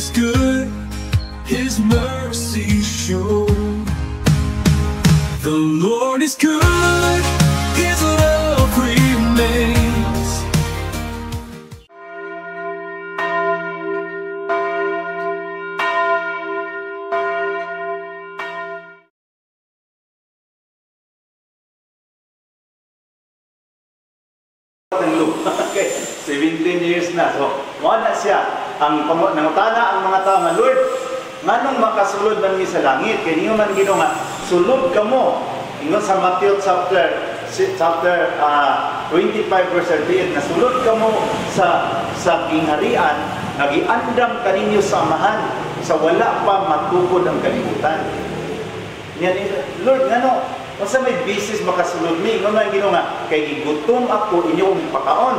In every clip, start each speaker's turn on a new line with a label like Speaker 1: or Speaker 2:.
Speaker 1: is good, His mercy sure. The Lord is good, His love remains.
Speaker 2: Okay, 17 years na. So, wala siya. Ang nangutana ang mga tao nga, Lord, nganong makasulod man mi sa langit? Kaya niyo man gino nga, sulod ka mo. Ingon sa Matthew chapter 25 verse 38, na sulod ka mo sa kingharian, nagiandam kaninyo sa amahan, sa wala pa matukod ang kalibutan. Yan, Lord, ngano, masa may bisis makasulod mi, ingon man gino nga, kay gigutom ako, inyo kong ipakaon.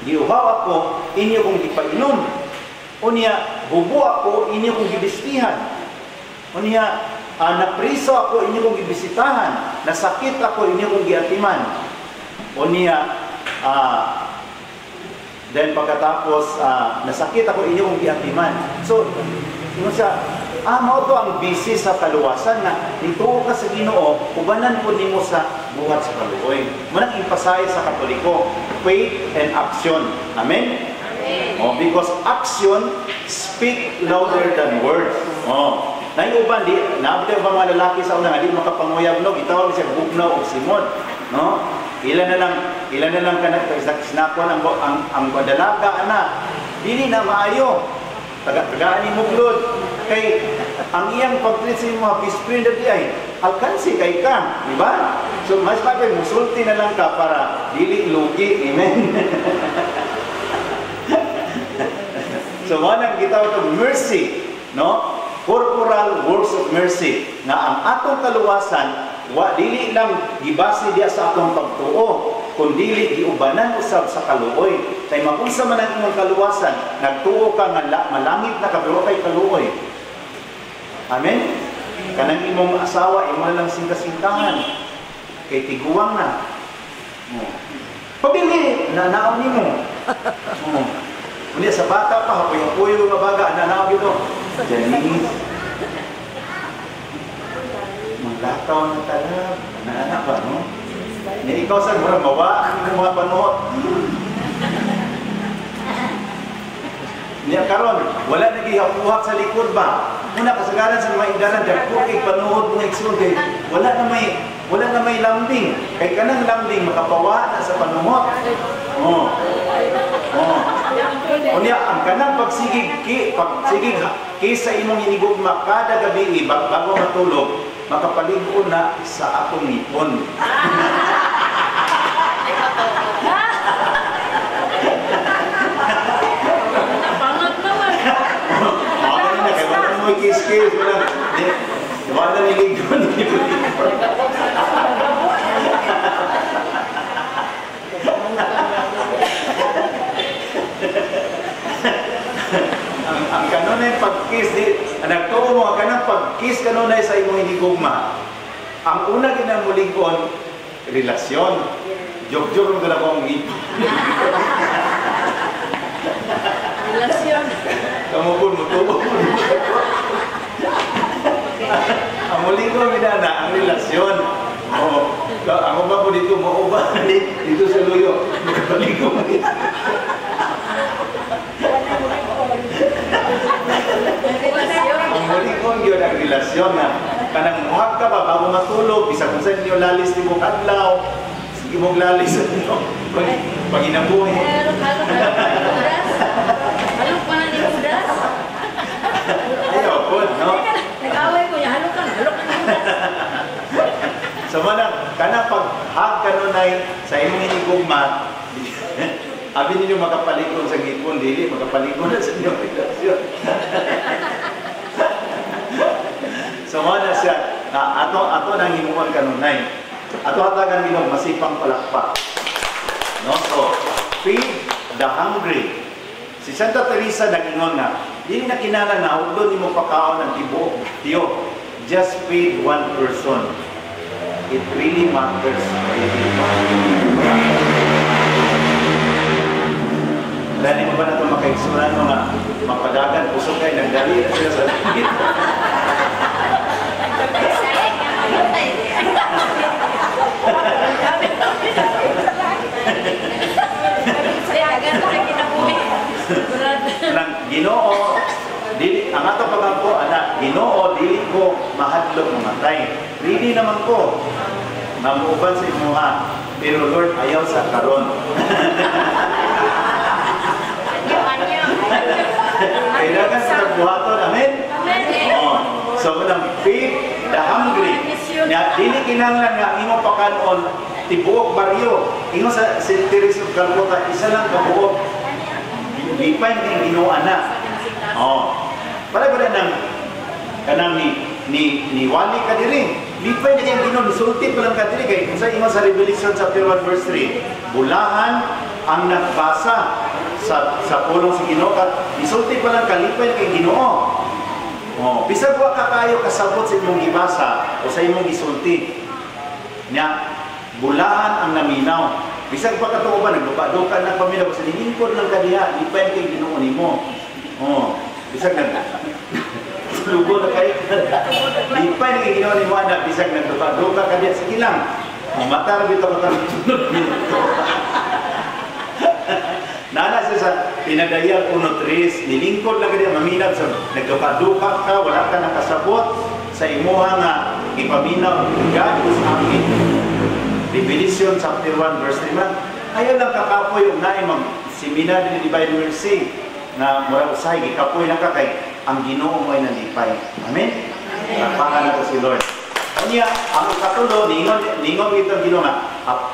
Speaker 2: Giuhaw ako, inyo kong ipainom. Unya, bubo ako, inyo kong gibistihan. Unya, napriso ako, inyo kong gibisitahan. Nasakit ako, inyo kong giatiman. Unya, then pagkatapos, nasakit ako, inyo kong giatiman. So, yun siya, mao to ang bisi sa kaluwasan nga, nituo ka sa Ginoo, ubanan po nimo sa buhat sa kaluoy. Munang impasay sa Katoliko, faith and action. Amen? Oh, because action speak louder than words. Oh, naiuban di naabot ba mga lalaki sa una nga di makapanguyab no, gitawag siya bugnaw o simon, no? Ilan na lang kana sinakon ang dalaga ana. Dili na maayo. Tagaan ni muglod kay ang iyang pagtreat sa mga best friend di ay alkansi kay ka, di ba? So mas bagay musulti na lang ka para dili lugi. Amen. So, wanang gitawag ito mercy, no? Corporal works of mercy. Na ang atong kaluwasan, dili lang gibase diya sa atong pagtuo, kundi giubanan usab sa kaluoy. Kay makunsa man ang imong kaluwasan, nagtuo ka nga malangit na kabiro kay kaluoy. Amen? Kanang imong asawa, imo lang singka-singkangan. Kay tiguwang na. Pabili, nanaon nimo. Muli sa bata pa, puyo-puyo nga baga, nanawag ito. Janice. Maglakaw ng talab. Naanak ba, no? Ikaw sa mura, mawa ang mga panuot. Niya karon, wala nagihapuhak sa likod ba? Muna kasagaran sa mga indalan, dagkukig panuot mga iksugay. Wala na may lambing. Kay kanang lambing, makapawa na sa panuot. Unya ang kanang pagsigig sa imong hinigugma kada gabi bago matulog, makapaligo na sa atong ngipon.
Speaker 3: Pangat naman.
Speaker 2: Ako na kay wala mo kiss-kiss wala niligo ni. Ang kanunay pag-kiss nagtuo mo kanang pag-kiss kanunay sa imong hinigugma. Ang una ginamuligon relasyon. Joke-joke mo na ko ang ngipon.
Speaker 3: Relasyon.
Speaker 2: Kamu pun mutubo. Ang muligon minana ang relasyon. Ako ba po dito mo ba dito sa luyo? Magpaligo mo. Ang muligon yun ang relasyon na kanang muhag ka ba bago matulog, bisa kung saan niyo lalis ni mo kadlaw, sige mong lalis pag inabuhi.
Speaker 3: Halok pa na ni Budas.
Speaker 2: Ayaw po, no?
Speaker 3: Nag-away ko niya, halok na ni Budas.
Speaker 2: So kanang pag-hag kanunay sa imong hinigugma, abi ninyo makapalikon sa ngipon, dili makapalikon na sa inyong relasyon. So mana siya, ato nang himuon kanunay. Ato hatagan Ginoo masipang palakpak. No? So, feed the hungry. Si Santa Teresa nag-ingon nga, dili na kinala na udlon nimo pakaon ng tibuok tiyo. Just feed one person. It really matters. Dahil mo ba na ito makaigsunan mga mapadagan, pusok kayo Nagdali na sila sa langit. Nang Ginoo, dili ang ato pagangko anak, Ginoo dili ko mahadlok mamatay. Ready naman ko. Mamuuban sa imuha, pero Lord ayaw sa karon. Kailangan sa buhaton, amen? Oh. So, ang faith, the hungry. Dili kinahanglan nga imo pakanon tibuok baryo. Ingo sa St. Teresa of Calcutta, isa lang kabuok. Lipay ng Ginoo ana. Oh. Para nang kanang ni wali ka diri. Lipay na kayong Ginoo, nisulti pa lang ka diri kay kung sa imo sa Revelation chapter 1 verse 3. Bulahan ang nagbasa sa pulong si Ginoo kat nisulti pa lang kalipay na kayong Ginoo. Oh, bisag wa ka kayo kasabot sa imong gibasa o sa imong gisulti. Nya bulahan ang naminaw. Bisag pa katuo ba nagduka-duka na pamilya ko sa lingkod lang kadiha, lipay kay Ginoo nimo. Oh, bisag lugo na kayo. Lipay na kay Ginoo nimo ana, bisag nagduka-duka kadiha sige lang. Matar bitaw ka tunod. Nana siya sa pinagayal 1-3, nilingkod lang kadiha maminaw sa nagduka-duka ka, wala ka nakasabot sa imuha nga ipaminaw God is amin. Revelation chapter 1 verse 3 man. Ayaw lang kakapoy yung naay mag-seminar din ni Divine Mercy na mura usay gikapoy lang ka kay ang Ginoo mo ay nalipay. Amen? Napakan nato si Lord. Unya, ang katulo, ningon ito ang Ginoo nga,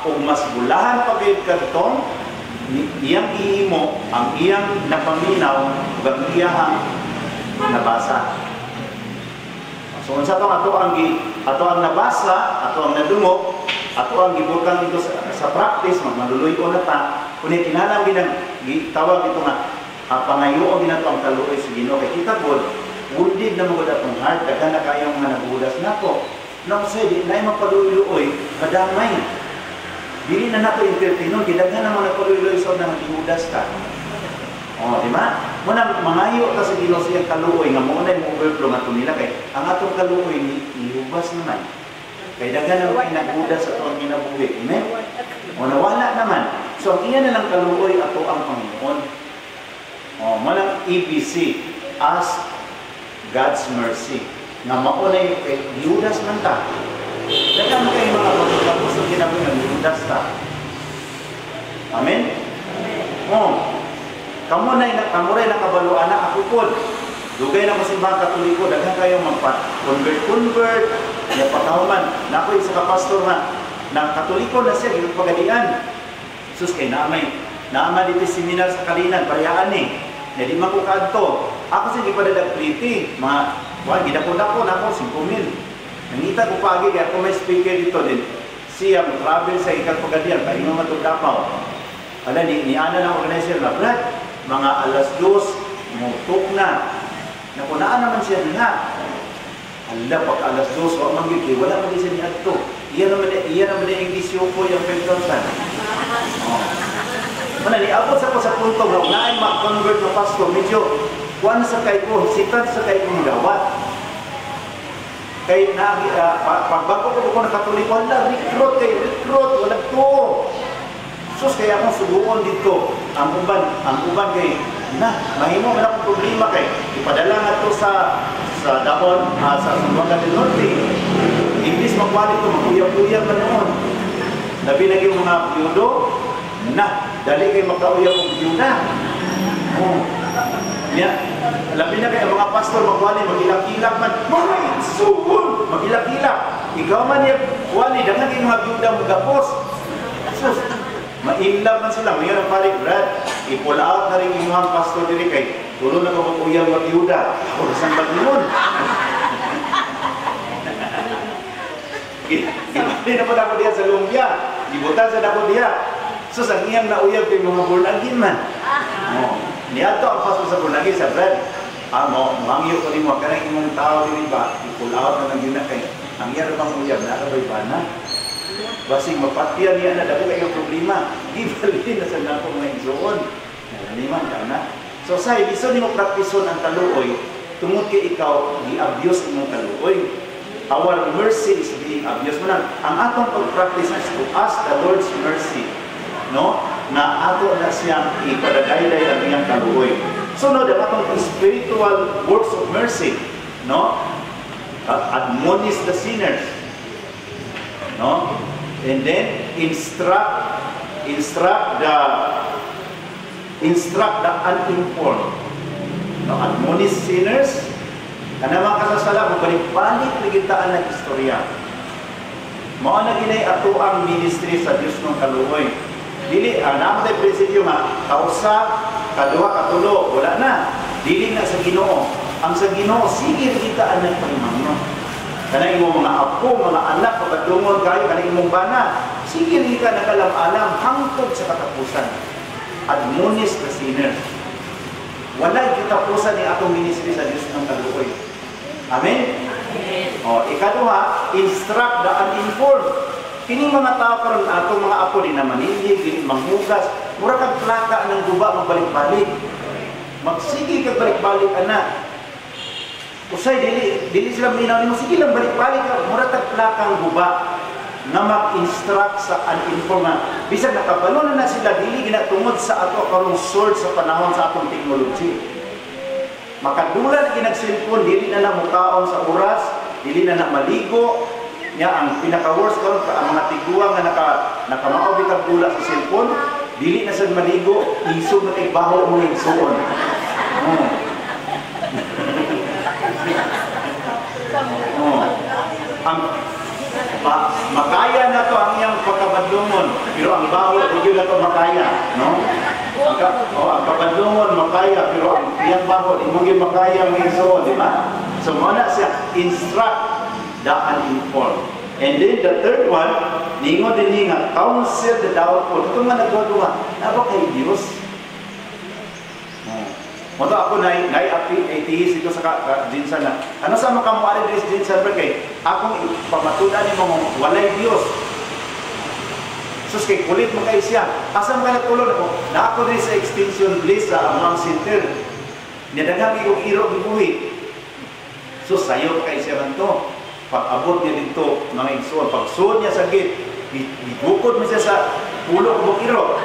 Speaker 2: kung mas bulahan pa kayo katong, iyang ihimo, ang iyang napaminaw, ang iyang nabasa. So, unsa ato ang nabasa, ato ang nadungog, ato ang gibutang dito sa practice, magmaluluyo na ta, kundi kinahanglan ginang tawag ito nga, pangayoon din ato ang kaluoy sa Ginoo. Kay kita po, wounded na mga atong heart, daghan na kayong mga nabudas na po. Nang say, di na yung mapaluloy, kadamay. Dili na nato entertainon, kidaghan na mga napaluloy sa nang gibudas ka. O, di ba? Muna, mangayo ka sa Ginoo siyang kaluoy, nga muna yung overflow nga ito nila, kay ang atong kaluoy, nilubas naman. Kaya daghan na inagudas sa itong ginabuhi. Amen? O nawala naman. So, ang iyan na lang kaluoy ato ang Panginoon. O, malang EBC, ask God's mercy. Nga maunay kay Judas man ta. Daghan mo kayo mga pagkakapos ng ginabuhi ng Judas ta. Amen? O, kamuray nakabaluan na ako po. Dugay na masimbang katoliko, daghan kayo magpa-convert, niya patahuman. Na ako isa ka-pastor na katoliko na siya, ginong pagadian. Sus, kay naamay dito seminar sa Kalinan, pariyaan eh. Hindi man ko kadto. Ako siya gipadadag pliti. Gidako-dako na ako, 5,000. Nangita ko pagi, kaya ako may speaker dito din. Siya, travel sa ikat pagadian, kaya mo matugdapaw. Ala, ni Ana ng organizer na, Brad, mga 2:00, mutok na. Nakunaan naman siya diha. Ala, pag 2:00, wala manggigil, wala man din siya niya ito. Iyan naman yung issue ko yung 5,000. Mana niabot sa ko sa punto na unahin mag-convert na pastor, medyo kuwan sa kay ko, sitan sa kay kong gawat. Kay pagbago ko nakatulik, wala, recruit, wala to. Sus, kaya akong subuon dito. Ang uban kay, mahimo man akong problema kay, ipadala nga to sa Daon, sa Zamboanga del Norte. English magwalit ko, mag-uyab-uyab na noon. Labi na yung mga byudo, dali kayo magka-uyab ng byuda. Labi na kayo, mga pastor magwali, mag-ilak-ilak man. Mag-ilak-ilak. Ikaw man yung wali, dangan kayo mga byuda mag-apos. Sus, ma-inlove man sila. Ngayon ang paring, Brad, i-pull out na rin yung mga pastor diri kay tulong na mag-uyab ng byuda. Ako, saan ba yun? Hindi na po ako diya sa lumbia. Ibutan sa ako diya. So, sa iyang nauyab kay mga born again man. Niyato ang pastor sa born again sa Brad. Mangyo ko rin mo. Kanang imong tao din ba? I-pull out na lang yun na kay ang iyang bang uyab na kabay ba na? Basing mapatiyan niya na dako kayong problema. Gibalin na sa nako mga igsoon. Nalaniman ka na. So, sa ibiso ni mo praktison ang kaluoy, tungod kay ikaw gi-abuse imong kaluoy. Our mercy is being abused. Ang atong pag-practice is to ask the Lord's mercy, no? Na ato na siyang ipadagayday ang iyang kaluoy. So no, the atong spiritual works of mercy, no? Admonish the sinners, no? And then instruct the uninformed. No, admonish sinners. Kana mga kasasala, magbalik-balik ligitaan ng istorya. Mao na ginay ato ang ministry sa Dios ng kaluoy. Dili ang namo tay prinsipyo nga kausa, kaduha, katulo, wala na. Dili na sa Ginoo. Ang sa Ginoo sige ligitaan ng pamangno. Kana imong mga apo, mga anak, pagdungol kayo kana imong bana, sige ligitaan na kalam-alam hangtod sa katapusan. Admonish the sinners. Wala katapusan ni atong ministry sa Dios ng kaluoy. Amen? O, ikaduha, instruct the uninformed. Kining mga tao karon atong mga apo din na manilig, din manghugas, mura kag plaka ng guba magbalik-balik. Magsige kag balik-balik ana. Usay dili sila minaw nimo, sige lang balik-balik ka, mura kag plaka ng guba nga mag-instruct sa uninformed. Bisag nakabalo na sila dili ginatungod sa ato karong sword sa panahon sa atong technology. Makadula na ginag-cellphone, dili na mukaon sa oras, dili na maligo. Nya ang pinaka-worst karon ang mga tiguang nga nakamao bitag dula sa cellphone, dili na sad maligo, isog na kay baho mo igsuon. Ang makaya na to ang iyang pagkabadlungon, pero ang baho hindi na to makaya, no? Ang kabadlungon makaya, pero ang iyang baho hindi makaya ang igsuon, di ba? So muna siya instruct the uninformed. And then the third one, ningon din nga, counsel the doubtful. Ito nga nagduwa, naba kay Diyos. Moto ako na-atheist ito sa Jinsan na, ano sa makamuari din sa Jinsan ba kay, akong pamatudan ni mo, walay Diyos. Sus kay kulit mo kayo siya. Asam ka natulog ako, na ako din sa extension bliss sa Amang Center. Nidagami kong iro gibuhi. Sus sayo kayo siya man to. Pag-abot niya dito, mga igsoon, pag-suod niya sa gate, ibukod mo siya sa pulo ko bukiro.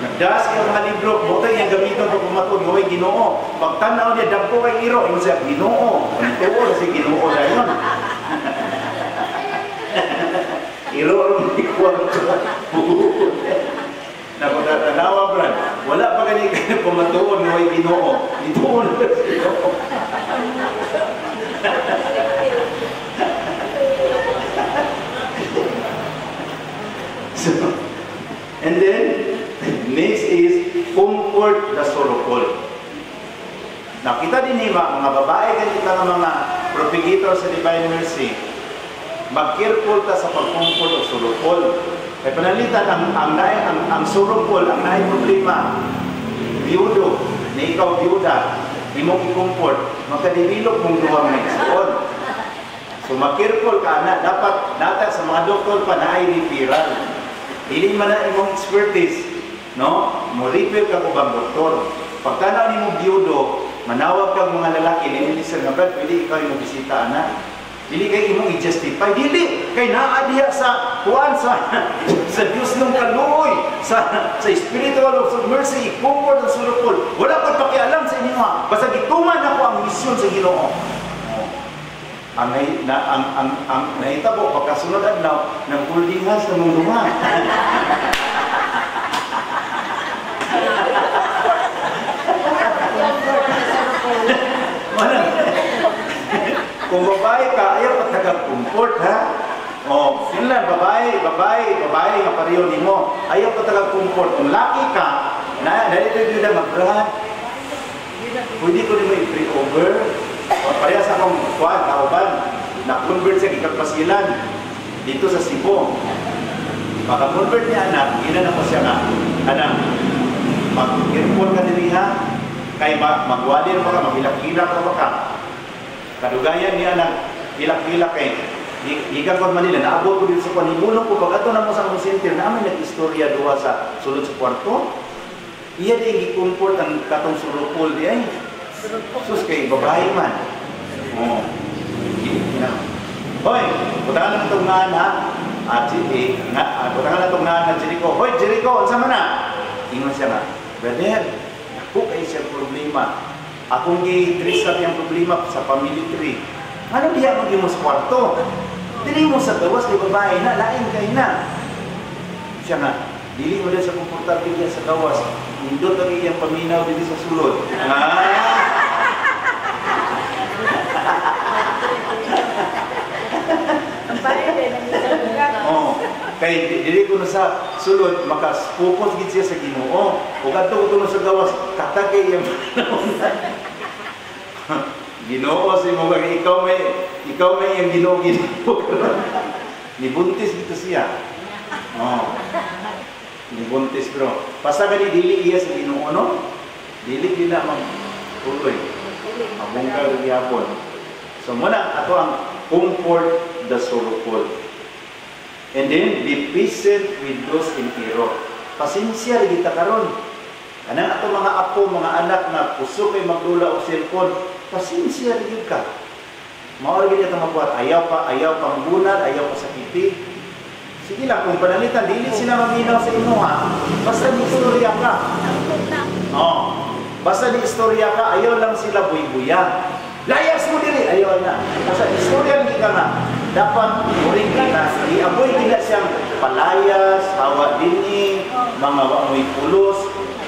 Speaker 2: Nagdas kaya mga libro, bukay niya gamiton pag pumatod, gawin Ginoo. Pagtanaw niya, dagpo kay iro, yung siya, Ginoo. Ito na si Ginoo na yun. Iro, ikuwag ko. Napatatanawa, Brad. Wala pa ganyan pumatuon, gawin Ginoo. Ito na si Ginoo. And then, next is comfort the sorrowful. Nakita din mga babae ganito ng mga propagator sa Divine Mercy. Mag-careful ta sa pag-comfort o sorrowful. Kaya panalitan, ang sorrowful, ang naay problema, biyudo, na ikaw biyuda, imong i-comfort, magkadibilog mong duwang na igsoon. So mag-careful ka na, dapat nata sa mga doktor pa na ay referral. Hindi man na imong expertise, no? Mo-refer ka ko bang doktor. Pagkanaw ni mo biyudo, manawag kang mga lalaki, linilisar nga brad, pwede ikaw yung bisita, anak. Dili kay imong i-justify, dili kay naadiya sa kuan sa Dios ng kaluoy, sa spiritual of mercy, comfort and sorrowful. Wala pa pakialam sa inyo ha. Basta gituman ako ang misyon sa Ginoo. Ang nahitabo pagkasunod adlaw ng puldingas ng mong duha. Kung babae ka, ayaw pa taga-comfort, ha? O, sila, babae nga pareho ni mo, ayaw pa taga-comfort. Kung laki ka, dahil ito na mag-brad, pwede ko naman i-free over. Parehas akong kuwan, kauban, na-convert sa Ikagpasilan dito sa Cebu. Pagka-convert niya anak, inan ako siya nga, anak, mag-irpon ka din ha, kay magwalir pa ka, maghilak-hilak pa ka. Kadugayan niya anak, hilak-hilak kay, higang ko Manila, naabot ko dito sa panibulong ko, pag ato na mo sa akong center, namin nag-istorya duha sa sulod sa kwarto, iya din i-comfort ang katong sorrowful di ay. Sus kay babae man. Oh. Hoy, butangan na itong nga na. Butangan na itong nga na Jericho. Hoy, Jericho, unsa man na? Ingon siya nga, brother, ako kayo siyang problema. Akong gi-trisap yung problema sa family tree. Ano diya maging mo sa kwarto? Dili mo sa gawas kay babae na, lain kayo na. Siya nga, dili mo din sa komportable diya sa gawas. Indot ang iyang paminaw dili sa sulod. Oh, kay dili ko na sa sulod maka-focus gid siya sa Ginoo. Ug adto ko sa gawas katagay yang Ginoo sa imo ba ikaw may yang Ginoo. Nibuntis dito siya. Oh. Nibuntis bro. Basta kani dili iya sa Ginoo no? Dili na magtuloy. Mabungkal gyapon. So muna ato ang comfort the sorrowful. And then, be patient with those in error. Pasensya rin kita karon. Kanang ato mga apo, mga anak na puso kay magdula o cellphone, pasensya rin ka. Mao'y ganyan ito magbuhat. Ayaw pang bunal, ayaw pa sakiti. Sige lang, kung panalitan, dili sila maminaw sa ino ha. Basta di istorya ka. Oh. Basta di istorya ka, ayaw lang sila buy-buya. Layas mo diri, ayaw na. Basta istorya hindi ka nga. Dapat muring kita, i-avoid nila siyang palayas, hawa dini, mga wamoy pulos.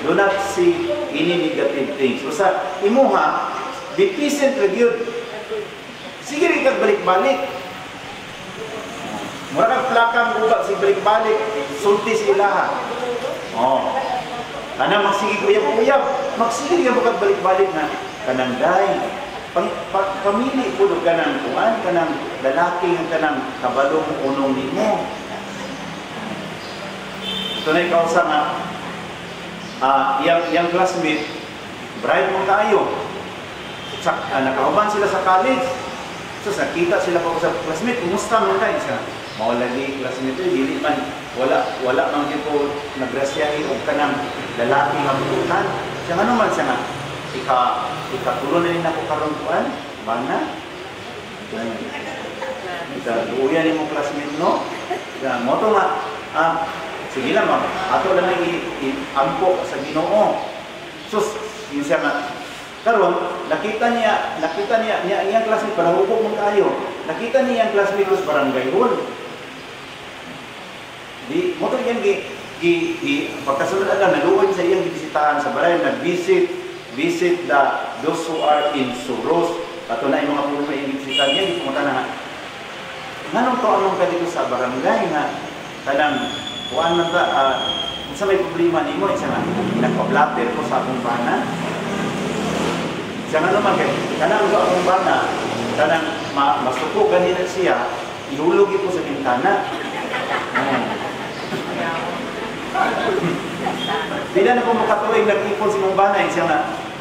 Speaker 2: Do not see any negative things. So sa imuha, be patient with you. Sige rin kag balik-balik. Mura kag plakang guba si balik-balik, sulti sila ha. Oh. Kana magsige kuyab-kuyab, magsige ka kag balik-balik na kanang day. Pamili po ka ng kuhan, ka ng lalaki, ka ng kabalong unong nimo. Ito na ikaw sa nga, yung classmate, bribe mo tayo. Nakahuban sila sa college. So, nakita sila pa sa classmate, kumusta mo tayo? Maulagi classmate, dili man, wala man din po nagrasyahin o ka ng lalaki nga bututan. Siya nga naman siya nga, ikatulong na rin ako karon kuan, bana. Uyan ni mo classmate no. Mo to nga, sige lang ma'am, ato lang i-ampo sa Ginoo. Sus, yun siya nga. Karon, nakita niya iyang classmate para hukog mo tayo. Nakita niya ang classmate sa barangay hall. Di mo to yan pagkasunod agad naluoy sa iyang bisitahan sa balay, nag-visit those who are in sorrows. Ato na yung mga puno yung bisitahan niya, hindi pumunta na nganong to anong ka dito sa barangay nga kanang kuan man ta sa may problema nimo isa nga nagpa-blatter ko sa akong bana. Siya nga naman kay kanang sa akong bana kanang masuko ganina siya ihulog ito sa bintana. Bila na po makatuig nag-ipon si mong banay siya nga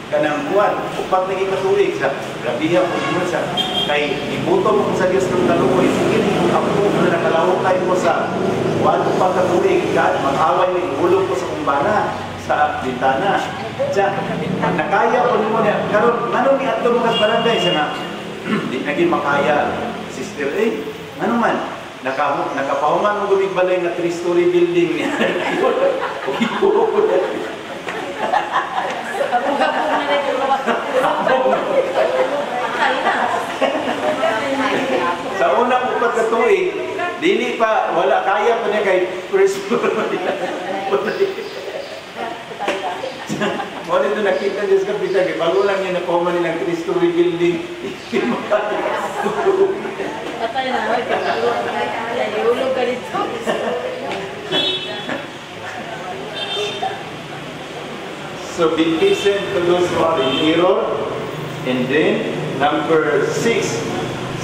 Speaker 2: kanang buwan upat naging katuig siya grabiya po mo siya kay ibuto mo sa Diyos ng kaluoy sige ni kung ako na nakalawang kayo mo sa buwan upat katuig mag-away mo ihulog ko sa kumbana sa bintana siya nakaya po mo niya karon nanong ni ato mo kas barangay siya nga di naging makaya sister ano man nakapahuman mo gumigbalay na 3-story building niya. Sa unang upat na tuig, dili pa, wala kaya pa niya kay first floor. Wala ito nakita niya sa kapitan, kaya bago lang niya napahuman nilang 3-story building, hindi makakita.
Speaker 3: Patay na, ihulog ka dito.
Speaker 2: So be patient to those who are in error. And then, number 6,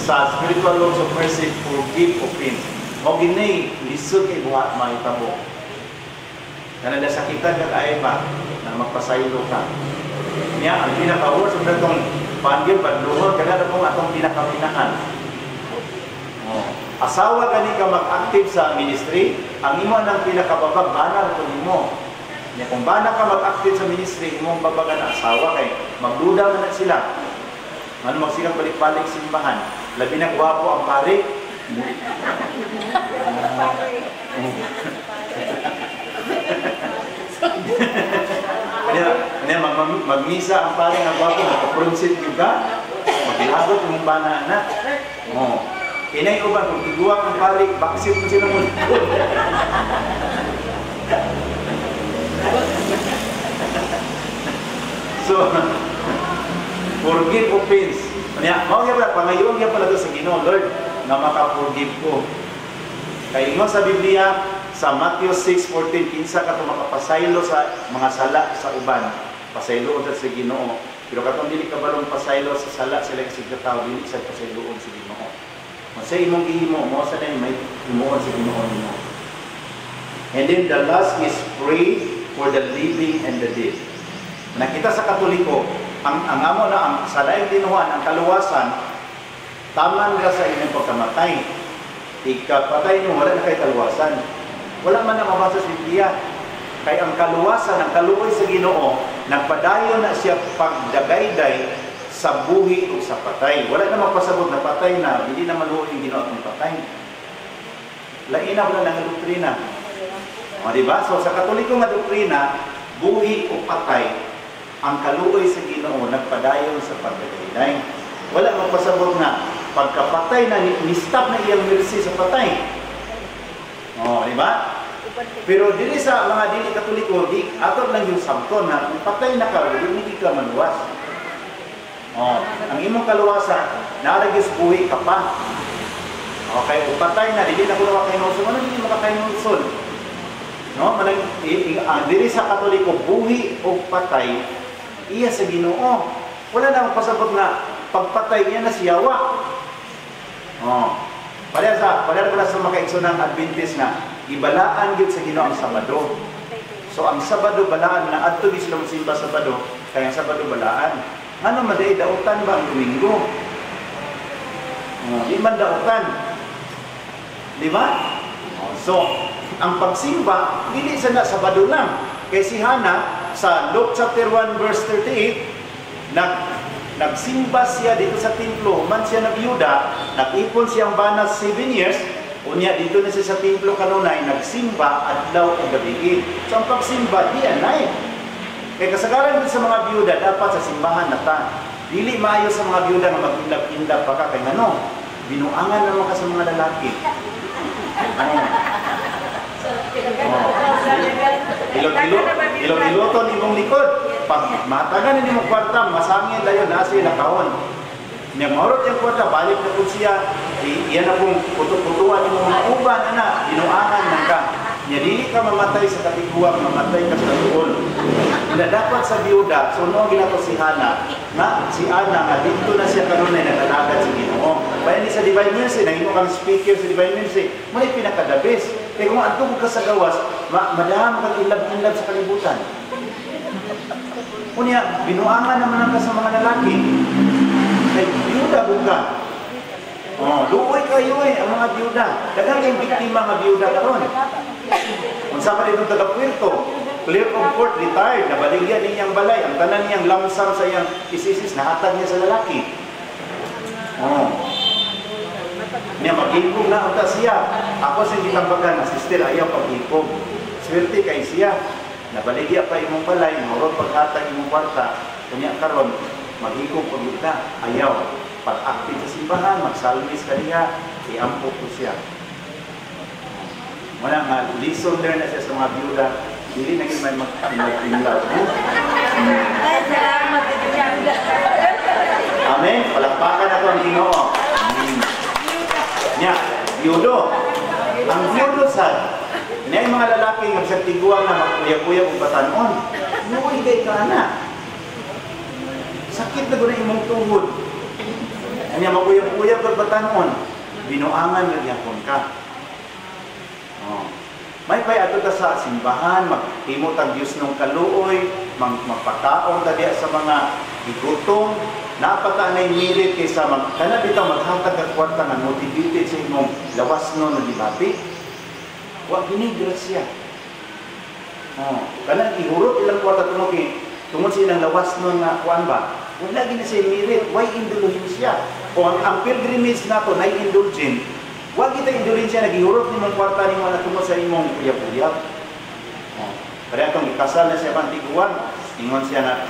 Speaker 2: sa spiritual laws of mercy, forgive offense. O ginay, lisod kay buhat mahitabo. Na nadasakitan ka kaya ba, na magpasaylo ka. Niya, ang pinaka-worst of itong panggil, padluhod, kaya na pong atong pinaka-pinaan. Asawa gani ka mag-active sa ministry, ang imo nang pinakababag banal ko nimo. Nya kung bana ka mag-active sa ministry, imong babaga na asawa kay magduda man na sila. Ano magsigang balik-balik simbahan. Labi na gwapo ang pare. Kanya magmisa ang pare nga gwapo, nakaprunsit juga. Maglagot yung bana na. Oh. Inay uban kung tiguang ang pare, baksit mo sila mo. So, forgive offense. Kanya, mao gyud pala pangayoon gyud pala sa Ginoo, Lord, na maka-forgive ko. Kay ingon sa Biblia sa Matthew 6:14, kinsa ka makapasaylo sa mga sala sa uban, pasayloon sa Ginoo. Pero katong dili ka balong pasaylo sa sala sila sa tawo, dili sa pasayloon sa Ginoo. Sa imong gihimo mo sa nay may himuon sa Ginoo nimo. And then the last is pray for the living and the dead. Nakita sa Katoliko, ang amo na ang sa laing dinuhan, ang kaluwasan, taman ra sa inyong pagkamatay. Ikapatay nyo, wala na kay kaluwasan. Wala man na mabasa sa Biblia. Kay ang kaluwasan, ang kaluoy sa Ginoo, nagpadayon na siya pagdagayday sa buhi o sa patay. Wala na magpasabot na patay na, hindi na maluoy yung Ginoo at patay. Lain na wala ng doktrina. O, diba? So sa Katoliko nga doktrina, buhi o patay, ang kaluoy sa Ginoo nagpadayon sa pagdagayday. Wala magpasabot na pagkapatay na ni-stop na iyang mercy sa patay. Oh, di ba? Pero dili sa mga dili Katoliko, di ato lang yung sabton na kung patay na ka, hindi ka maluwas. Oh, ang imong kaluwasan, naaragis buhi ka pa. Okay, kung patay na, dili na kuno kay nusol, ano hindi makakay nusol? No, manang dili sa Katoliko, buhi o patay iya sa Ginoo. Wala na akong pasabot na pagpatay niya na siyawa. Oh. Pareha pala sa mga kaigsunan Adventist na ibalaan gyud sa Ginoo ang Sabado. So ang Sabado balaan na adto di sila mosimba Sabado, kaya ang Sabado balaan. Ano maday dautan ba ang Domingo? Oh, di man dautan. Di ba? Oh, so ang pagsimba dili sa Sabado lang. Kay si Hana sa Luke chapter 1 verse 38, nagsimba siya dito sa templo, man siya nabiyuda, nag-ipon siyang banas 7 years, unya dito na siya sa templo kanunay, nagsimba adlaw ug gabi. So ang pagsimba di anay. Kay kasagaran din sa mga biyuda dapat sa simbahan na ta. Dili maayo sa mga biyuda nga mag-indap-indap pa ka kay ngano, binuangan naman ka sa mga lalaki. Ilot-iloton imong likod. Pag matagan ni mo kwarta, masangin dayon na siya nakahon. Nya maurot yung kwarta, balik na po siya. Iyan na pong putuputuan yung mga uban, ana, binuangan na ka. Nya dili ka mamatay sa katiguang, mamatay ka sa tuon. Na dapat sa biyuda, so noong ginato si Hana, na si Ana, nga dito na siya kanunay nagalagad sa Ginoo. Bayan ni sa Divine Mercy, nangino kang speaker sa Divine Mercy, muna pinakadabis. Kaya kung ato ka sa gawas, madaham kang ilab-ilab sa kalibutan. Kunya, binuangan naman ka sa mga lalaki. Kaya biyuda buka. Oh, luoy kayo ang mga biyuda. Daghang kayong biktima nga biyuda karon. Kung sa pa dito taga-Puerto, clear of court, retired, nabaligyan niyang balay, ang tanan niyang lamsam sa iyang isisis, nahatag niya sa lalaki. Oh. Niya mag-hipog na unta siya. Ako sa gitambagan na sister ayaw pag-hipog. Swerte kay siya. Nabaligya pa imong balay, maurot paghatag imong kwarta. Kunya karon mag-hipog pag kita. Ayaw. Pag-active sa simbahan, magsalmis ka niya, iampo ko siya. Wala nga, lesson learned na siya sa mga biyuda. Hindi naging may mag-pinlaw. Amen. Palakpakan ako ang Ginoo. Nya, biyudo. Ang biyudo sad, niya yung mga lalaki ng sa tiguang na magkuya-kuya kung batanon. Nuwi kay ka na. Sakit na guna imong tuhod. Niya magkuya-kuya kung batanon. Binuangan na yapon ka. Oh. May pay ato ta sa simbahan, maghimo tag Dios ng kaluoy, magpakaon ta diya sa mga igutom, napata nay milit kaysa kana bitaw maghatag og kwarta nga motivated sa imong lawas no na dibabi. Wa gini grasya. Kanang ihurot ilang kwarta tungod silang lawas nun nga kuan ba? Wala gina siya merit, why indulhensya? O ang pilgrimage nato na indulgent, wag kita indulhensya nagihurot ni mong kwarta ni mga tungod sa imong kuyap-kuyap. Kaya itong ikasal na siya pantiguan, ingon siya na,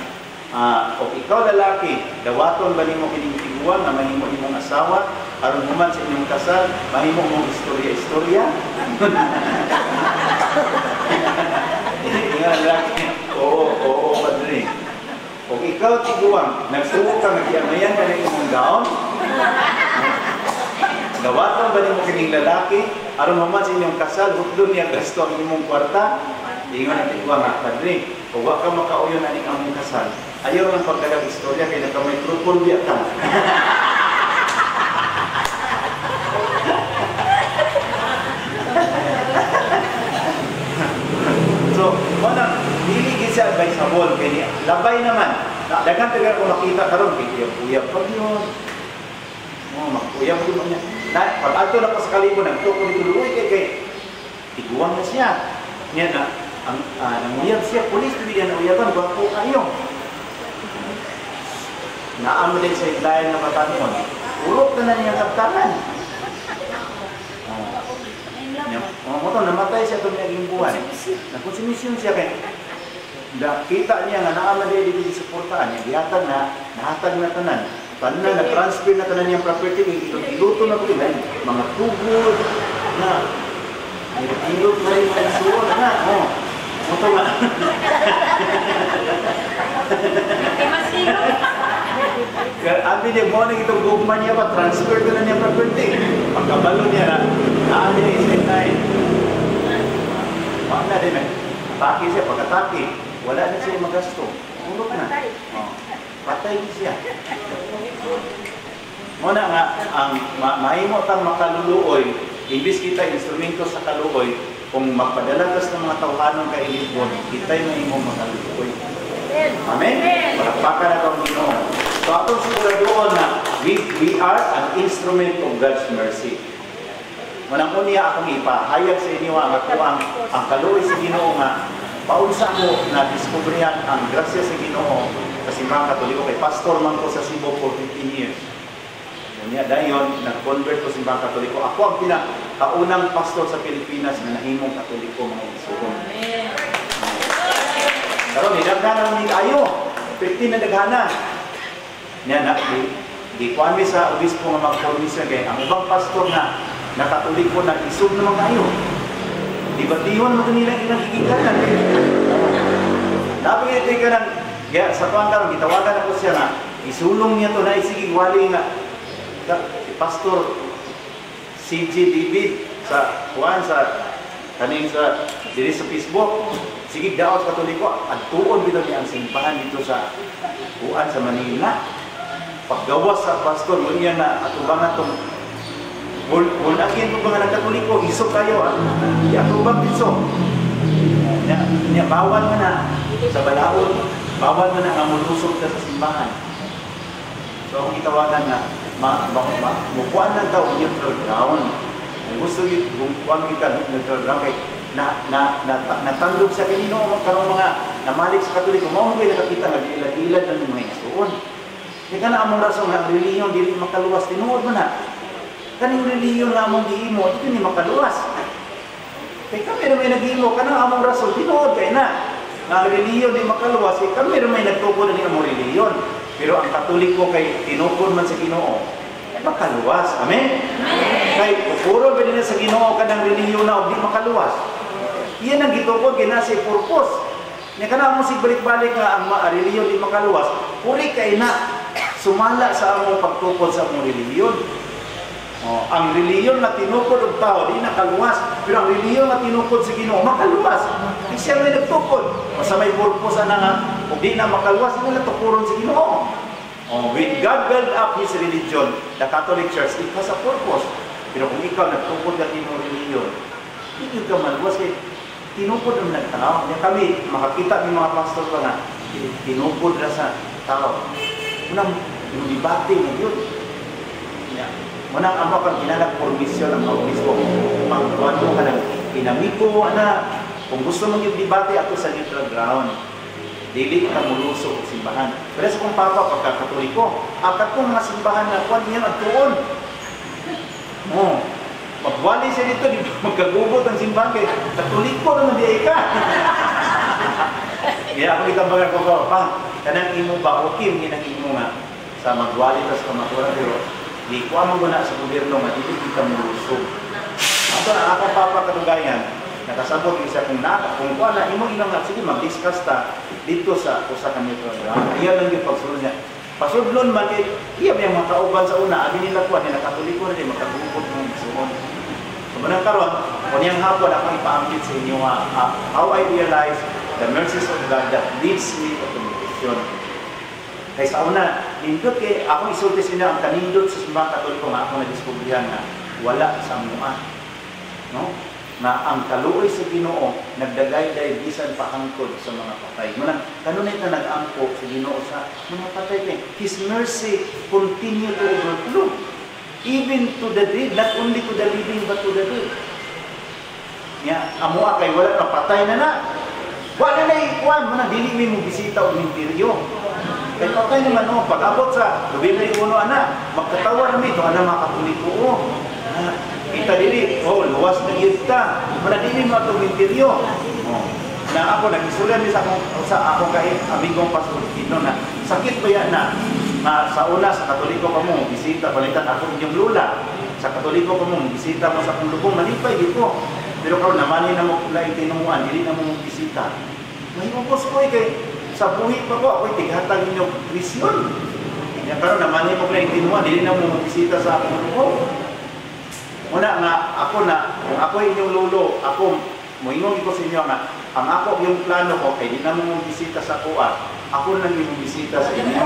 Speaker 2: o ikaw lalaki, dawaton ba nimo kining tiguan na mahimo imong asawa, aron human sa inyong kasal, mahimo mong istorya-istorya. Ingon lalaki, oo, padre. O ikaw tiguan, nagsuko ka, nagyamayan ka na imong gaon, dawaton ba nimo kining lalaki, aron human sa inyong kasal, hudlon niya gasto ang imong kwarta. Ingon ang tiguan nga, padre, kung wag ka makauyon na ning among kasal, ayaw ng pagkalag istorya kaya nakamay trupol biya ka. So, wala, hiligid siya advisable kaya niya. Labay naman. Dagan tagal kung makita karon kay uyab pag yun. Makuyab ko niya. Pag ato na pa sa kalibo, nagtuko dito luoy kay tiguan na siya. Niya na, nanguyab siya, pulis tuloy na uyaban, bago kayo. Naamo din sa idlayan na matanon. Urok na niya kaptanan. Namatay siya itong naging buwan. Nagkonsumisyon siya kaya nakita niya nga naama din dito sa suportaan niya. Gihatag na, nahatag na tanan. Tanan na, transfer na tanan niyang property. Iluto na ko yun. Mga tugod na. Ilot na rin mga suon na. Ito nga. Abi niya mo nang itong gugma niya pa, transfer ko na niya property. Pagkabalo niya na, naamin niya isentay. Wag na din eh. Atake siya, pag-atake, wala na siya magasto. Urok na. Patay siya. Muna nga, ang mahimo tang makaluluoy, imbis kita instrumento sa kaluoy, kung magpadalagas ng mga tawhanon kay Ilibon, kita'y mahimo makaluluoy. Amen? Palakpakan na itong Ginoo. So atong siguraduon na we are an instrument of God's mercy. Manang unya akong ipahayag sa inyo ang ako ang kaluoy sa Ginoo nga paunsa mo na diskubrihan ang grasya sa Ginoo sa simbahang Katoliko kay pastor man ko sa Cebu for 15 years. Unya dayon nag-convert ko sa simbahang Katoliko. Ako ang pinakaunang pastor sa Pilipinas na nahimong Katoliko mga igsoon. Pero nidaghanan ni ayo 15 na daghana. Niya na, di kuhan mi sa obispo nga mag-formisyon kaya ang ibang pastor na nakatoliko na isog na mga ayo. Di ba tihon mo nila inagigikanan? Dapat ito ka ng, kaya sa tuwang karon gitawagan ako siya na isulong niya to na isigig wali nga pastor CJ David sa kuhan sa kaning sa diri sa Facebook. Sige daot Katoliko at tuon dito niya ang simbahan dito sa kuan sa Manila. Paggawas sa pastor mo niya na atubangan itong bulagin mo mga nagkatoliko, isok kayo atubang dito. Niya bawal mo na sa balaod, bawal mo na nga mulusog ka sa simbahan. So ang itawagan na mukuan lang daw neutral ground. Gusto yung kuan kita neutral ground kay natandog sa kanino karong mga namalik sa Katoliko mao mo nakakita nga ilad-ilad ng mga igsoon. Di ka na among rason nga reliyon dili makaluwas tinuod man na. Kaning reliyon nga among giimo ito ni makaluwas. Kay kami ra may nagimo kanang among rason tinuod kay na. Nga reliyon di makaluwas kay kami ra may nagtubo ni among reliyon. Pero ang Katoliko kay tinukod man sa Ginoo makaluwas. Amen. Kay puro ba din sa Ginoo kanang reliyon na di makaluwas. Iyan ang gitukod kay nasa purpose. Nya kana mo sig balik-balik nga ang reliyon di makaluwas. Puri kay na sumala sa among pagtukod sa among reliyon. Ang reliyon na tinukod og tao di nakaluwas, pero ang reliyon na tinukod sa Ginoo makaluwas. Di siya may nagtukod. Sa may purpose ana nga ug di na makaluwas imo na tukuron sa Ginoo. When God built up His religion, the Catholic Church, it has a purpose. Pero kung ikaw nagtukod ka imong reliyon, hindi ka maluwas kay tinukod ang nagtanaw. Kami makakita ng mga pastor pa nga tinukod na sa tao. Unang debate na yun. Unang amo kang ginanag formisyon ang obispo. Pagkuhan mo ka ng pinamiko na Kung gusto mong yung debate, ato sa neutral ground. Dili ka mulusok sa simbahan. Pero sa kong papa, pagkakatoliko, akat kong mga simbahan na kuwan niya at tuon. Magwali siya dito, di magkagugot ang simbahan kay katoliko naman di ka. Kaya ako itambagan ko pa, kanang imo ba, okay, hinang imo nga, sa magwali tas kamaturan, pero di ko amang guna sa gobyerno nga, dili kita mulusok. Ato na ako papa kadugayan, nakasabot isa kung kuha na, imo inang nga, sige mag-discuss ta dito sa usa ka neutral ground. Iyan lang yung pagsulod niya. Pasudlon man kay iya may mga kauban sa una, abi nila kuha nila katoliko na din makagubot ng suon. So manang karon, kunyang hapon ako ipaambit sa inyo how I realize the mercies of God that leads me to conviction. Kay sa una, nindot kay ako isulti sa inyo ang kanindot sa simbahan katoliko nga ako nadiskubrihan nga wala sa mua. No? Na ang kaluoy sa Ginoo nagdagay-day bisan pa hangtod sa mga patay. Manang kanunay na nag-ampo sa Ginoo sa mga patay kay His mercy continue to overflow even to the dead, not only to the living but to the dead. Amo kay wala na patay na. Wala na ikuan man dili mi mo bisita og minteryo. Kay patay naman pag-abot sa Nobyembre 1 magkatawa mi to mga Katoliko. Kita dili, luwas na gita. Wala dili mo itong interior. Na ako, nag-isulan sa ako kay amigong Pastor Kino na sakit ba yan na sa una, sa Katoliko pa mo, bisita, balitan ako inyong lula. Sa Katoliko pa mo, bisita mo sa kulubong, malipay dito. Pero karon naman na mo kula yung tinunguan, dili na mo bisita. May upos ko kay sa buhi pa ko, ako'y tighatag inyong krisyon. Kaya karon naman mo kula yung tinunguan, dili na mo bisita sa kulubong. Una nga, kung ako inyong lulo, ako, moingong ko sa inyo nga, ang ako yung plano ko, kay di na mo bisita sa kuwa, ako lang yung bisita sa inyo.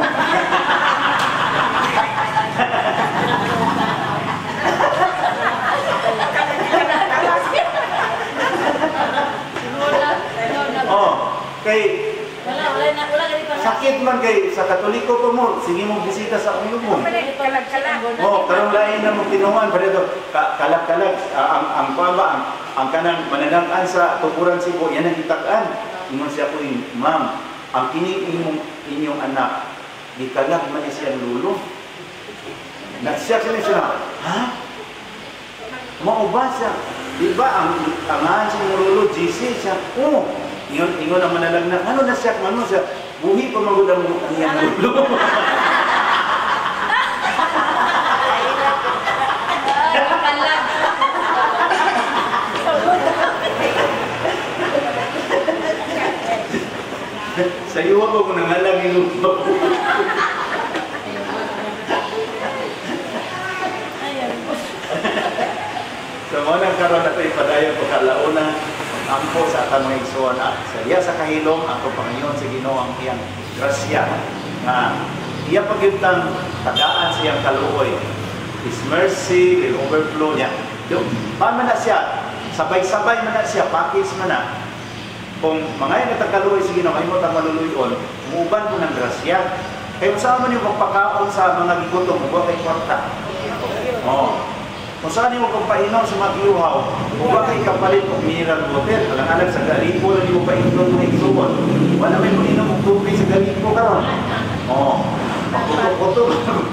Speaker 2: Kay sakit man kay sa Katoliko ko mo, sige mo bisita sa ulo mo. Karong lain na mo tinungan pero kalag-kalag ang kanang mananagan sa tukuran Cebu, yan ang itakan. Ingon siya ko ma'am, ang kining inyong anak, gikalag man siya lulo. Nagsiyak siya, ha? Mauba siya. Diba ang siya lulo, GC siya, Ingon ang manalag na, ano na siya, ano siya, buhi pa magudang mo kaniyang lulo. Sa iyo ako kung nangalang yung lulo. So, muna karoon na ito ipadayon ko kalauna ampo sa atang mga igsoon at sa diya sa kahilom ato Panginoon sa Ginoo ang iyang grasya nga iya pagyutang tagaan siyang kaluoy. His mercy will overflow niya. Paano na siya? Sabay-sabay man na siya, package man na. Kung mga yung kaluoy sa Ginoo, ay mo tang maluluyon, umuban mo ng grasya. Kaya saan man yung magpakaon sa mga gigutom, huwag kay kwarta. Kung saan yung magpapainom sa mga iuhaw, huwag kay kapalit o mineral water. Alang-alang sa galipo lang yung painom ng igsuon. Wala may maninom ng tubig sa galipo karon. Pakutok-kutok.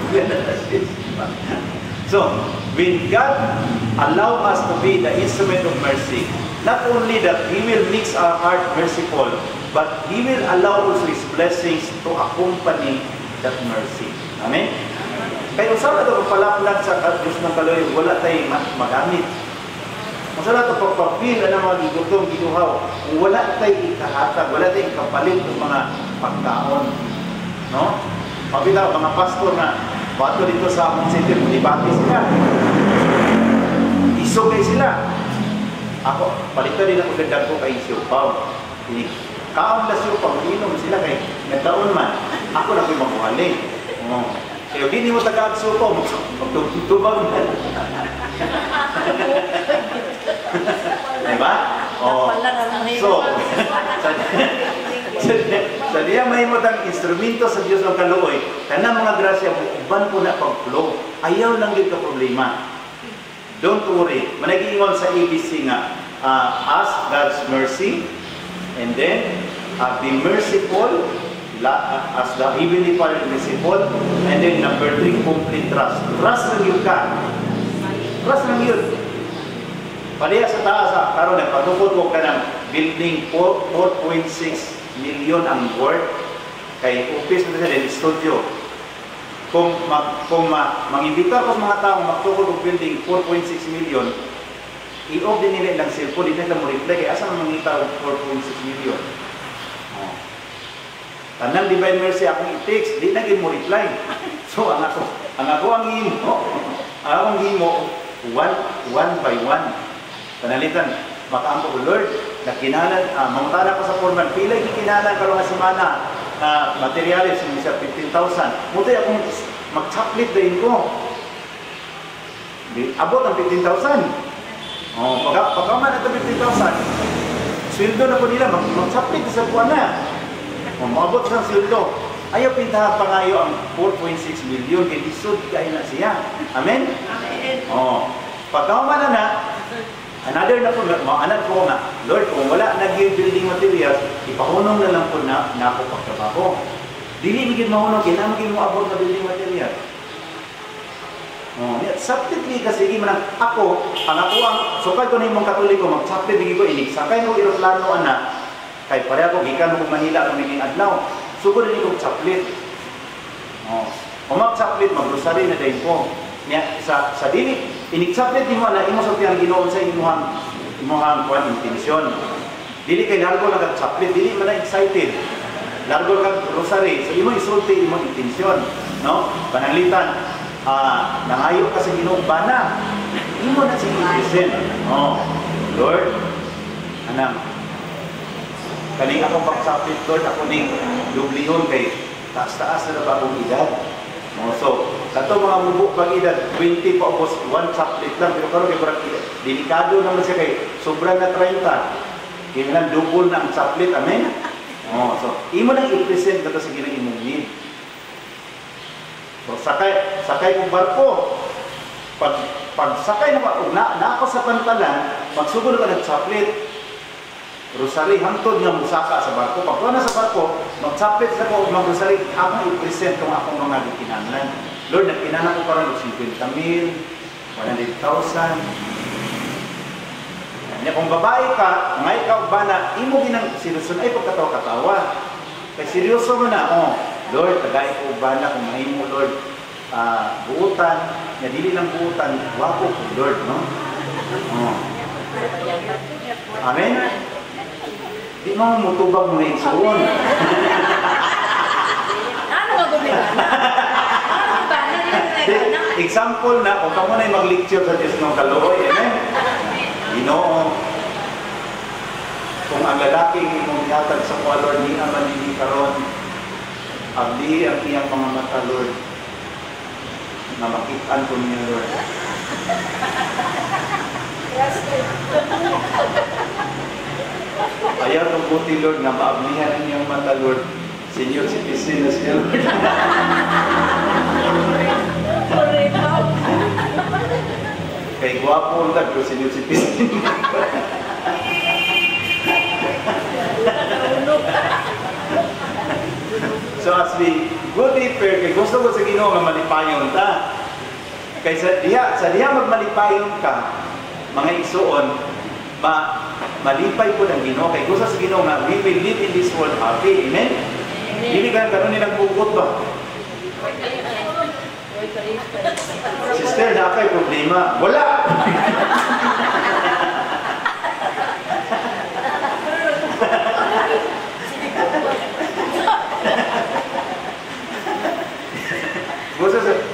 Speaker 2: So, when God allow us to be the instrument of mercy, not only that He will mix our heart merciful, but He will allow also His blessings to accompany that mercy. Amen? Kaya usawa ito pagpalaplag sa Diyos ng Kaloy, wala tayong magamit. Usawa ito pagpapil na mga gigutong, ginuhaw, wala tayong ikahatag, wala tayong kapalit ng mga pagkaon. No? Pagkita, mga pastor na bato dito sa among city, mulibati sila. Isogay sila. Ako, palitan din ang ulandag ko kay Siupaw. Kaon na Siupaw, inom sila kay nagtaon man. Ako na ko'y mabuhali. Kaya hindi mo taga-agso ko, magtutubag na. Diba? So, sa diya may matang instrumento sa Diyos ng kaluoy, kanang mga grasya, uban po na pag-flow. Ayaw lang dito problema. Don't worry. Managingon sa ABC nga, ask God's mercy, and then be merciful, as the Heavenly Father is merciful, and then number 3, complete trust. Trust lang yun ka. Trust lang yun. Paliya sa taas, karon nagpatukod ko ka ng building 4.6 million ang worth, kay office na sa studio. Kung mag-imbita ko sa mga tao magtukod og building 4.6 million, i-off din nila ilang cellphone, hindi nila mo reply, kaya asa mangita og 4.6 million? Tanang divine mercy akong i-text, di na gid mo reply. So ang akong himo, one by one. Panalitan, makaampo ko, Lord, nakinalan, mangutana ko sa foreman, pilay kinalan karong nga semana, materialis, sa 15,000. Mutay akong mag-chocolate din ko. Abot ang 15,000. Pagkaman ito 15,000, sweldo na po nila, mag-chocolate sa buwan na. Maabot sa sweldo. Ayaw pintahan pa ngayon ang 4.6 million, kaya lisod kayo na siya. Amen?
Speaker 3: Amen.
Speaker 2: Pagkaman na another na po, anak ko nga, Lord, kung wala naging building materials, ipahunong na lang po na ako pagtrabaho. Dili magiging mahunong, kinamagin mo abot na building material. Subtitly kasi, ang sukad ko na yung mga Katoliko, mag-subtit, ko inig, sakay mo aeroplano, anak, kay pareha ko, gikan mo Manila, kaming adlaw, sugod din ko chaplit. Mag-chaplit, mag-rosary na din po. Sa dili, inig-chaplit mo na, imo sa tiyang ginoon sa imuhang kuwan intensyon. Dili kay largo na kag-chaplit, dili man na excited. Largo kag rosary, so imo isulti, imo intensyon. Pananglitan, nangayo ka sa ginoong bana, imo na sige i-present. Lord, anang, kaling akong pag-chaplit, Lord, ako ning dublihon kay taas-taas na ba akong edad. So, kato mga mubuk pag edad, 20 pa upos, 1 chaplet lang, pero karon kay parang delikado naman siya kay sobrang na 30. Kailangan double na ang chaplet, amen? So, imo nang i-present kato sa ginang imong need. So, sakay kong barko. Pag sakay na ako sa pantalan, magsugod ka ng chaplet, rosary, hangtod nga musaka sa barko. Pag na sa barko, mag-chaplet sa ko, mag-rosary, akong i-present kung akong mga kinahanglan. Lord, nagkinanan ko parang 50,000, 100,000. Kung babae ka, ngay ka ba na, imo ginang seryoso ay pagkatawa-katawa. Kaya seryoso mo na, Lord, tagay ko ba na kung mahimo, Lord, buutan, dili lang buutan, wapo ko, Lord, no? Amen? Di mo mutubag mo yung suon.
Speaker 3: Ano mag-umilan? Ano ba?
Speaker 2: Example na, kung ka muna mag-lecture sa Diyos ng Kaloy, amen? Ginoo, kung ang lalaki mong yatag sa kwa, Lord, di naman hindi karon, abdi ang iyang mga mata, Lord, na makitaan ko niya, Lord. Ayaw itong buti, Lord, nga maablihan ang iyong mata, Lord. Senior citizen na siya, Lord. Kay guwapo ang tag, pero senior citizen. So as we go deeper, kay gusto ko sa Ginoo nga malipayon ta. Kay sa diha magmalipayon ka, mga igsuon, malipay po ng Ginoo. Kay gusto sa Ginoo nga, we will live in this world happy. Amen? Dili ka karon nilang bugot ba? Sister, na kay problema. Wala!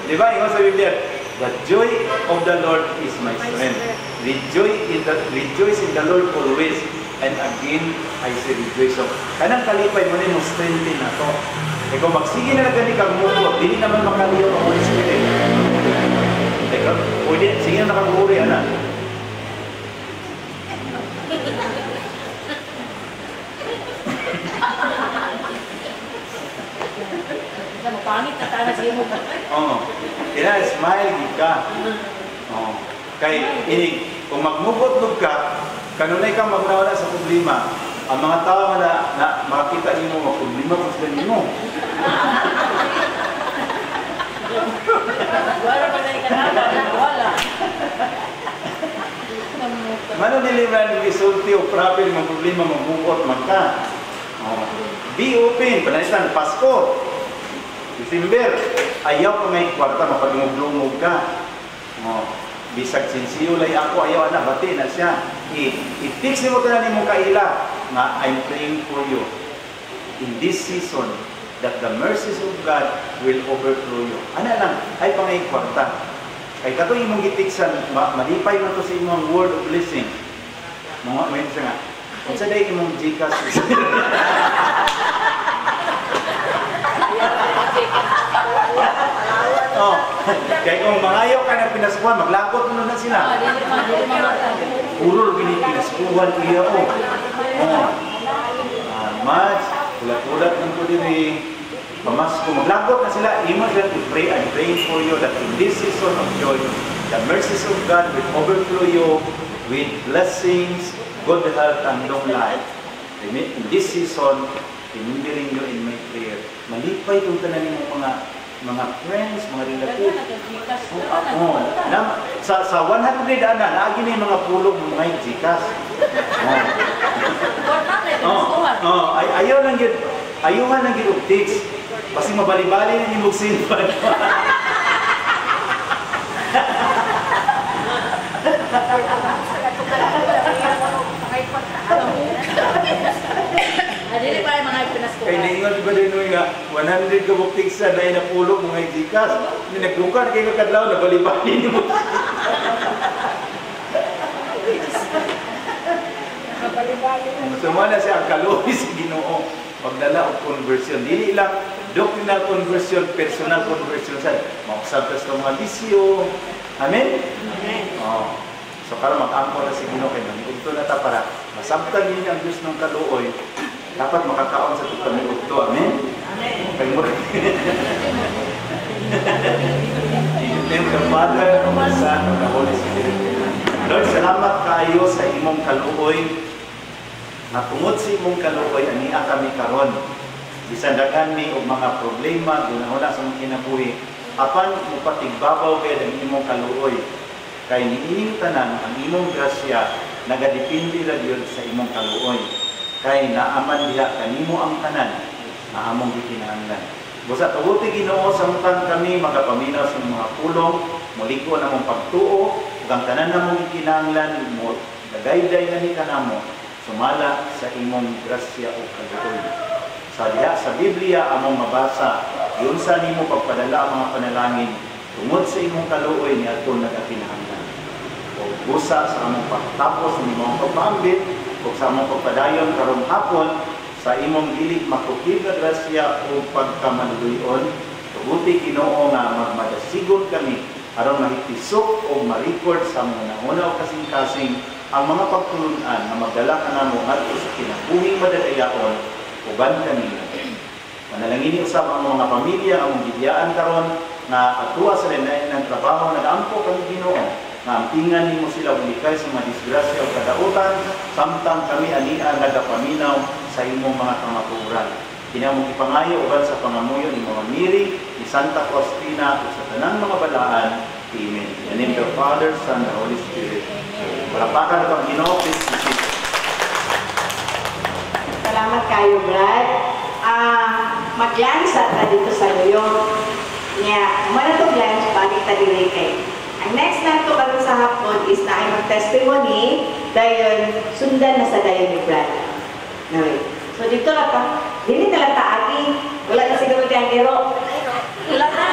Speaker 2: Di ba? Ingon sa Biblia, the joy of the Lord is my strength. Rejoice in the Lord always. And again, I say rejoice. So, kanang kalipay mo na yung strengthen na to. E kung magsige na nagani kang muko, hindi naman makaliyaw ang Holy Spirit. Teka, pwede, sige na nakaguri, anak.
Speaker 3: Pangit na tayo siya mo.
Speaker 2: Smile, gid ka. Kay, kung magmubot ka, kanunay kang magnawala sa problema. Ang mga tao na makita nimo mga problema kung sila nimo.
Speaker 3: Wala pa na ikanaba. Wala.
Speaker 2: Mano niliman ng isulti o problem ng problema magbukot magka. Be open, panalitan, Pasko, December, ayaw ka ngay kwarta, mapag-lumog ka. Bisag sinsiyo lay ako, ayaw na, bati na siya. I-fix mo ka na ni mong kaila, nga I'm praying for you. In this season, that the mercies of God will overflow you. Ano lang, ay pangay kwarta. Kay kato imong gitiksan, malipay mo to sa imong word of blessing. Mga may siya nga, kung sa day imong Gcash. Kaya kung mangayaw ka ng pinaskuhan, maglakot mo na sila. Puro pinaskuhan iya ko. Mas, ulat-ulat ng po din pamasko. Maglakot na sila. Imo sila to pray. I'm praying for you that in this season of joy, the mercies of God will overflow you with blessings, good health, and long life. In this season, remembering you in my prayer. Malipay kung tanan mo mga friends, mga relatives. Sa 100 ana, naagi na yung mga pulong mga Gcash. Ayaw lang yun updates. Kasi mabali-bali na yung magsinpan.
Speaker 3: Adili pa yung mga ipinaskuhan.
Speaker 2: Kaya naingon ba din nga, 100 ka buktik sa dahil na pulo mga Gcash. Hindi naglukan kayo kakadlaw na bali-bali ni mo. Sumala siya ang kalori sa Ginoo. Pagdala o conversion. Dili lang doctrinal conversion, personal conversion. Makusabtas ng mga bisyo. Amen?
Speaker 3: Amen.
Speaker 2: So para mag-angkol na si Ginoo kayo. Ito na ta para masabtan niyo ang Diyos ng kaluoy. Dapat makakaon sa tutang ni Ugto. Amen?
Speaker 3: Amen.
Speaker 2: Kaya mo rin. In the name of the Father, of the Son, of the Holy Spirit. Lord, salamat kayo sa imong kaluoy. Natungod sa imong kaluoy, ania kami karon. Bisandagan mi og mga problema, gunahuna sa mga kinabuhi. Apan mo patigbabaw kayo ang imong kaluoy. Kay niining tanan ang imong grasya nagadepende ra gyud sa imong kaluoy. Kay naaman diha kanimo ang tanan na among gikinahanglan. Busa tuguti Ginoo samtang kami magapaminaw sa mga pulong, muliko na mong pagtuo, ug ang tanan namong gikinahanglan mo dagayday na ni kanamo sumala sa imong grasya o kaluoy. Sa Biblia among mabasa, yun sa nimo pagpadala ang mga panalangin tungod sa imong kaluoy ni adto nagakinahanglan. O busa sa among pagtapos ni imong pagpaambit o sa among pagpadayon karong hapon sa imong dili makukib nga grasya o pagkamaluyon, tuguti Ginoo nga magmadasigon kami aron mahitisok o ma-record sa mga nauna o kasing-kasing ang mga pagtulunan na magdala ka namo ngadto sa kinabuhing madadayaon uban kanina. Manalangin usab ang mga pamilya ang gidiyaan karon na atuwa sa lain ng trabaho nagaampo kami Ginoo nga ampingan nimo sila bulikay sa mga disgrasya o kadautan samtang kami ania nagapaminaw sa imong mga kamatuoran. Kinamong ipangayo uban sa pangamuyo ni Mama Miri, ni Santa Faustina ug sa tanang mga balaan. Amen. In the name of the Father, Son, and Holy Spirit. Palapakan na pang Ginoo, please.
Speaker 4: Salamat kayo, Brad. Mag-lunch at dito sa New York. Muna to lunch, balik ta dili kay. Ang next na ito karon sa hapon is na ay mag-testimony dahil sundan na sa dayon ni Brad. So dito na ta, dili na lang taagi. Wala na siguro kayang gero.
Speaker 3: Wala na.